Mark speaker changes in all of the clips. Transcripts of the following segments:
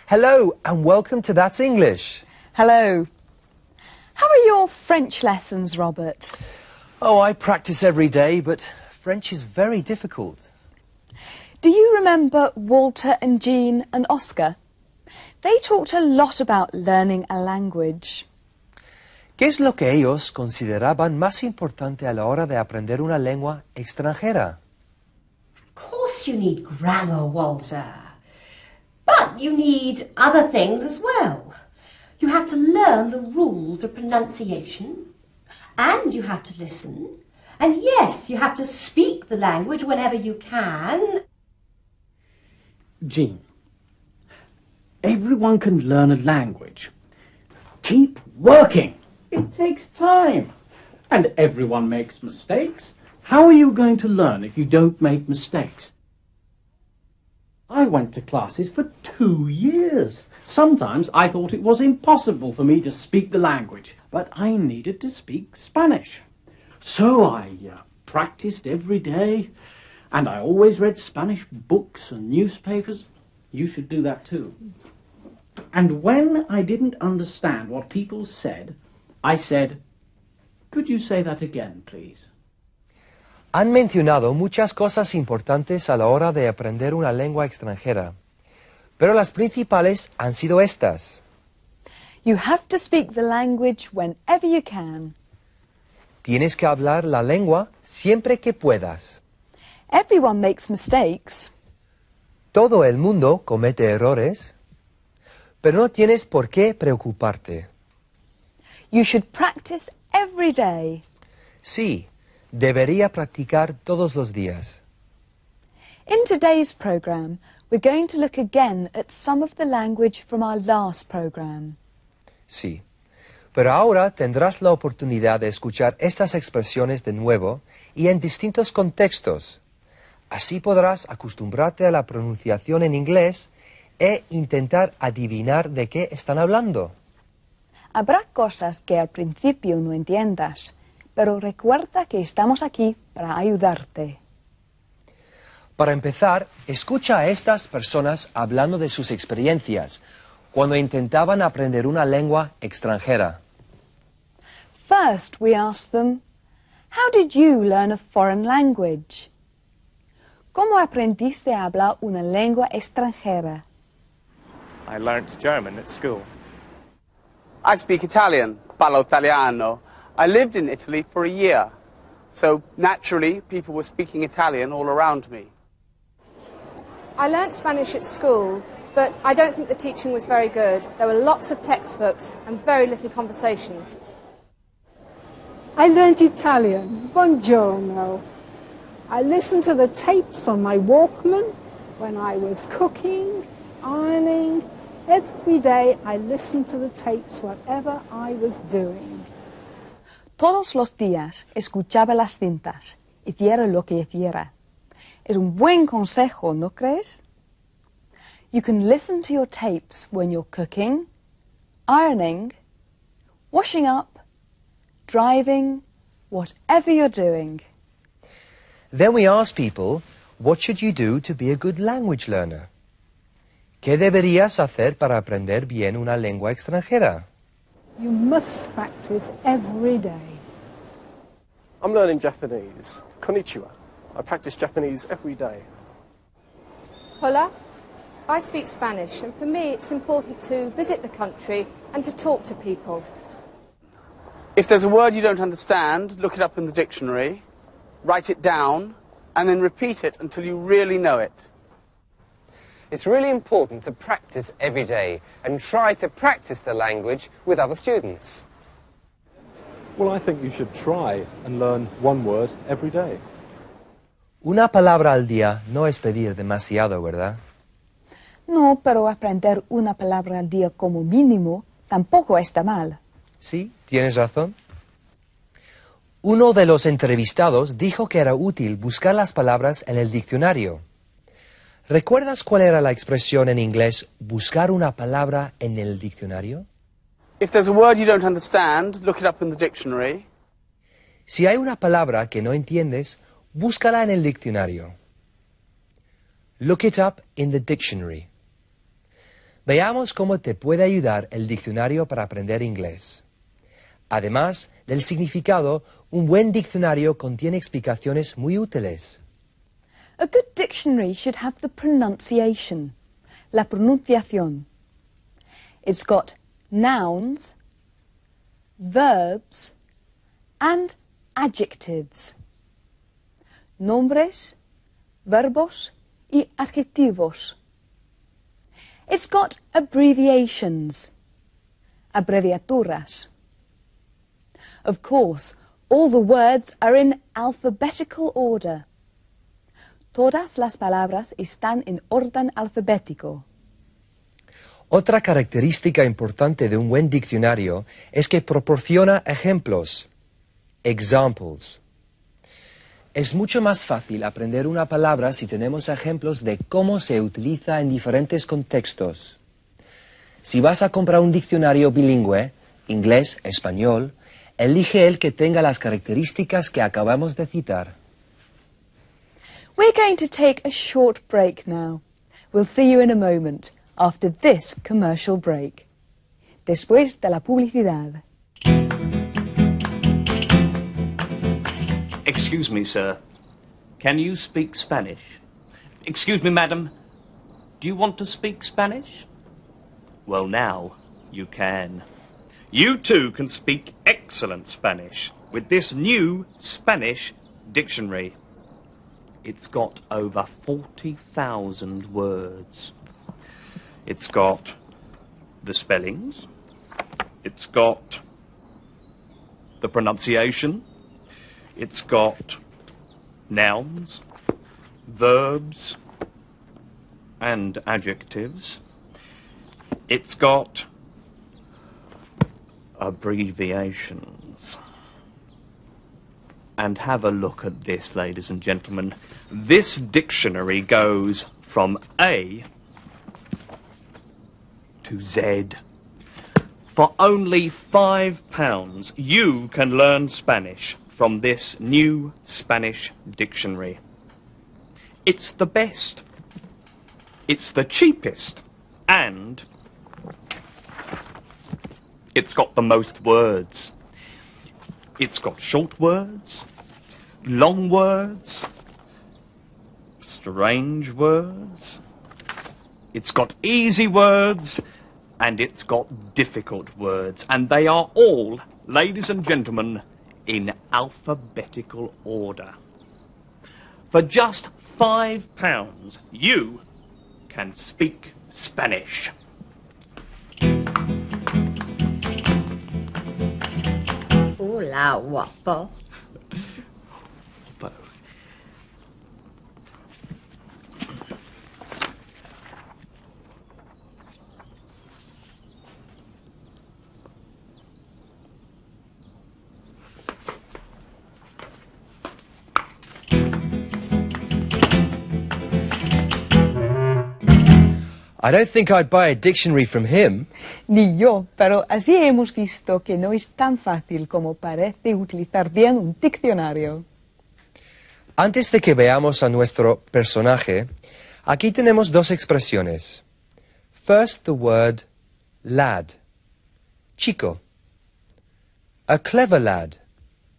Speaker 1: Hello and welcome to That's English.
Speaker 2: Hello. How are your French lessons, Robert?
Speaker 1: Oh, I practice every day, but French is very difficult.
Speaker 2: Do you remember Walter and Jean and Oscar? They talked a lot about learning a language.
Speaker 1: ¿Qué es lo que ellos consideraban más importante a la hora de aprender una lengua extranjera?
Speaker 3: Of course you need grammar, Walter. But you need other things as well. You have to learn the rules of pronunciation, and you have to listen, and yes, you have to speak the language whenever you can.
Speaker 4: Jean, everyone can learn a language. Keep working. It takes time. And everyone makes mistakes. How are you going to learn if you don't make mistakes? I went to classes for 2 years. Sometimes I thought it was impossible for me to speak the language, but I needed to speak Spanish. So I practiced every day, and I always read Spanish books and newspapers. You should do that too. And when I didn't understand what people said, I said, "Could you say that again, please?"
Speaker 1: Han mencionado muchas cosas importantes a la hora de aprender una lengua extranjera, pero las principales han sido estas.
Speaker 2: You have to speak the language whenever you can.
Speaker 1: Tienes que hablar la lengua siempre que puedas.
Speaker 2: Everyone makes mistakes.
Speaker 1: Todo el mundo comete errores, pero no tienes por qué preocuparte.
Speaker 2: You should practice every day.
Speaker 1: Sí, debería practicar todos los días.
Speaker 2: In today's programme, we're going to look again at some of the language from our last programme.
Speaker 1: Sí, pero ahora tendrás la oportunidad de escuchar estas expresiones de nuevo y en distintos contextos. Así podrás acostumbrarte a la pronunciación en inglés e intentar adivinar de qué están hablando.
Speaker 2: Habrá cosas que al principio no entiendas, pero recuerda que estamos aquí para ayudarte.
Speaker 1: Para empezar, escucha a estas personas hablando de sus experiencias cuando intentaban aprender una lengua extranjera.
Speaker 2: First, we asked them, how did you learn a foreign language? ¿Cómo aprendiste a hablar una lengua extranjera?
Speaker 5: I learnt German at school.
Speaker 6: I speak Italian, parlo italiano. I lived in Italy for a year, so naturally people were speaking Italian all around me.
Speaker 7: I learnt Spanish at school, but I don't think the teaching was very good. There were lots of textbooks and very little conversation.
Speaker 8: I learnt Italian, buongiorno. I listened to the tapes on my Walkman when I was cooking, ironing. Every day I listened to the tapes whatever I was doing.
Speaker 2: Todos los días escuchaba las cintas, hiciera lo que hiciera. Es un buen consejo, ¿no crees? You can listen to your tapes when you're cooking, ironing, washing up, driving, whatever you're doing.
Speaker 1: Then we asked people, what should you do to be a good language learner? ¿Qué deberías hacer para aprender bien una lengua extranjera?
Speaker 8: You must practice every day.
Speaker 5: I'm learning Japanese. Konnichiwa. I practice Japanese every day.
Speaker 7: Hola, I speak Spanish, and for me it's important to visit the country and to talk to people.
Speaker 6: If there's a word you don't understand, look it up in the dictionary, write it down, and then repeat it until you really know it.
Speaker 9: It's really important to practice every day and try to practice the language with other students.
Speaker 10: Well, I think you should try and learn one word every day.
Speaker 1: Una palabra al día no es pedir demasiado, ¿verdad?
Speaker 2: No, pero aprender una palabra al día como mínimo tampoco está mal.
Speaker 1: Sí, tienes razón. Uno de los entrevistados dijo que era útil buscar las palabras en el diccionario. ¿Recuerdas cuál era la expresión en inglés buscar una palabra en el diccionario?
Speaker 6: If there's a word you don't understand, look it up in the dictionary.
Speaker 1: Si hay una palabra que no entiendes, búscala en el diccionario. Look it up in the dictionary. Veamos cómo te puede ayudar el diccionario para aprender inglés. Además del significado, un buen diccionario contiene explicaciones muy útiles.
Speaker 2: A good dictionary should have the pronunciation, la pronunciación. It's got nouns, verbs, and adjectives. Nombres, verbos y adjetivos. It's got abbreviations, abreviaturas. Of course, all the words are in alphabetical order. Todas las palabras están en orden alfabético.
Speaker 1: Otra característica importante de un buen diccionario es que proporciona ejemplos, examples. Es mucho más fácil aprender una palabra si tenemos ejemplos de cómo se utiliza en diferentes contextos. Si vas a comprar un diccionario bilingüe, inglés-español, elige el que tenga las características que acabamos de citar.
Speaker 2: We're going to take a short break now. We'll see you in a moment, after this commercial break. Después de la publicidad.
Speaker 4: Excuse me, sir. Can you speak Spanish? Excuse me, madam. Do you want to speak Spanish? Well, now you can. You too can speak excellent Spanish with this new Spanish dictionary. It's got over 40,000 words. It's got the spellings. It's got the pronunciation. It's got nouns, verbs, and adjectives. It's got abbreviations. And have a look at this, ladies and gentlemen. This dictionary goes from A to Z. For only £5, you can learn Spanish from this new Spanish dictionary. It's the best. It's the cheapest. And it's got the most words. It's got short words, long words, strange words. It's got easy words, and it's got difficult words. And they are all, ladies and gentlemen, in alphabetical order. For just £5, you can speak Spanish.
Speaker 3: Hola, guapo.
Speaker 1: I don't think I'd buy a dictionary from him.
Speaker 2: Ni yo, pero así hemos visto que no es tan fácil como parece utilizar bien un diccionario.
Speaker 1: Antes de que veamos a nuestro personaje, aquí tenemos dos expresiones. First, the word lad, chico. A clever lad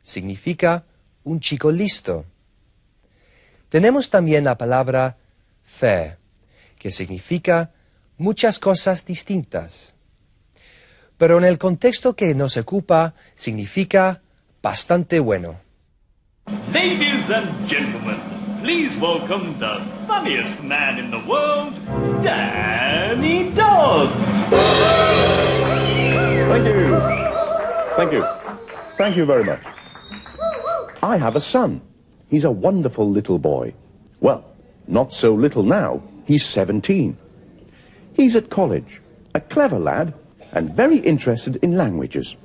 Speaker 1: significa un chico listo. Tenemos también la palabra fair, que significa muchas cosas distintas. Pero en el contexto que nos ocupa, significa bastante bueno.
Speaker 4: Ladies and gentlemen, please welcome the funniest man in the world, Danny Dodds.
Speaker 11: Thank you. Thank you. Thank you very much. I have a son. He's a wonderful little boy. Well, not so little now. He's 17. He's at college, a clever lad, and very interested in languages.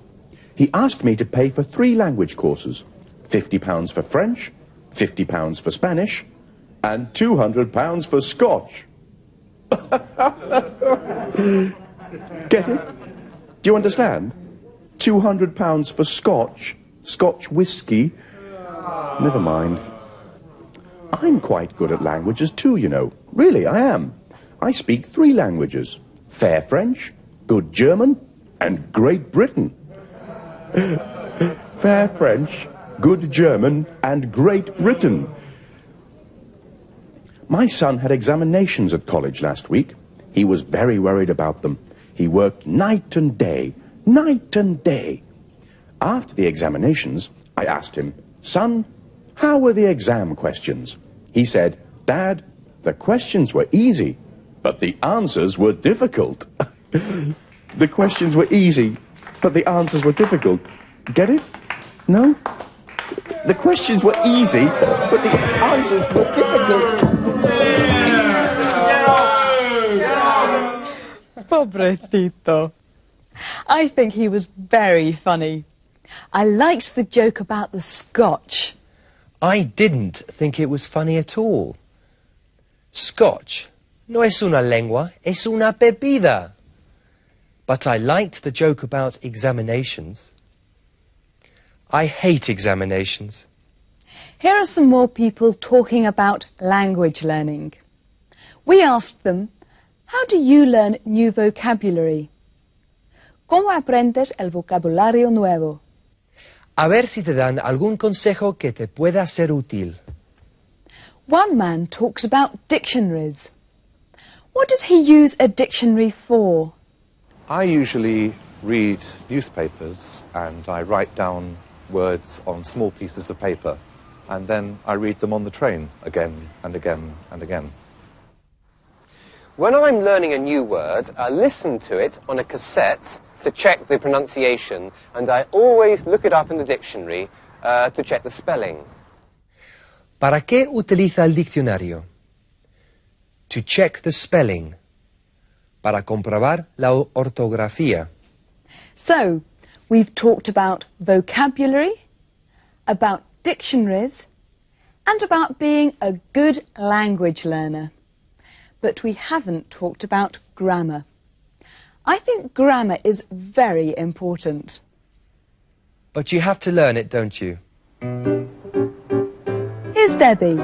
Speaker 11: He asked me to pay for 3 language courses, £50 for French, £50 for Spanish, and £200 for Scotch. Get it? Do you understand? £200 for Scotch, Scotch whiskey. Never mind. I'm quite good at languages too, you know. Really, I am. I speak 3 languages, fair French, good German, and Great Britain. Fair French, good German, and Great Britain. My son had examinations at college last week. He was very worried about them. He worked night and day, night and day. After the examinations, I asked him, "Son, how were the exam questions?" He said, "Dad, the questions were easy, but the answers were difficult." The questions were easy, but the answers were difficult. Get it? No? The questions were easy, but the answers were difficult.
Speaker 2: Pobrecito. I think he was very funny. I liked the joke about the Scotch.
Speaker 1: I didn't think it was funny at all. Scotch no es una lengua, es una bebida. But I liked the joke about examinations. I hate examinations.
Speaker 2: Here are some more people talking about language learning. We asked them, how do you learn new vocabulary? ¿Cómo aprendes el vocabulario nuevo?
Speaker 1: A ver si te dan algún consejo que te pueda ser útil.
Speaker 2: One man talks about dictionaries. What does he use a dictionary for?
Speaker 10: I usually read newspapers and I write down words on small pieces of paper, and then I read them on the train again and again and again.
Speaker 9: When I'm learning a new word, I listen to it on a cassette to check the pronunciation, and I always look it up in the dictionary to check the spelling.
Speaker 1: ¿Para qué utiliza el diccionario? To check the spelling. Para comprobar la ortografía.
Speaker 2: So, we've talked about vocabulary, about dictionaries, and about being a good language learner. But we haven't talked about grammar. I think grammar is very important.
Speaker 1: But you have to learn it, don't you?
Speaker 2: Here's Debbie.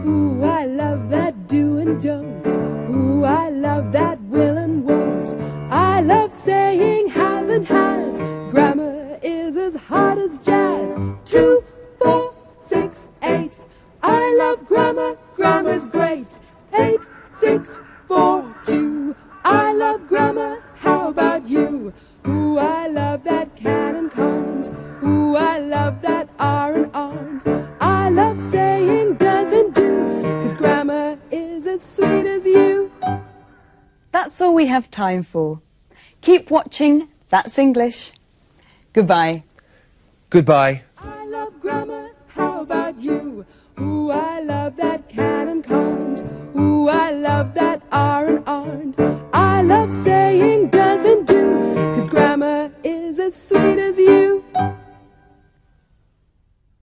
Speaker 12: Ooh, I love that do and don't. Ooh, I love that will and won't. I love saying have and has. Grammar is as hard as jazz. 2, 4, 6, 8. I love grammar, grammar's great. 8, 6, 4, 2. I love grammar, how about you? Ooh, I love that can and can't. Ooh, I love that are and aren't. I love saying does and do, 'cause grammar is as sweet as you.
Speaker 2: That's all we have time for. Keep watching That's English. Goodbye.
Speaker 1: Goodbye.
Speaker 12: I love grammar, how about you? Ooh, I love that can and can't. Ooh, I love that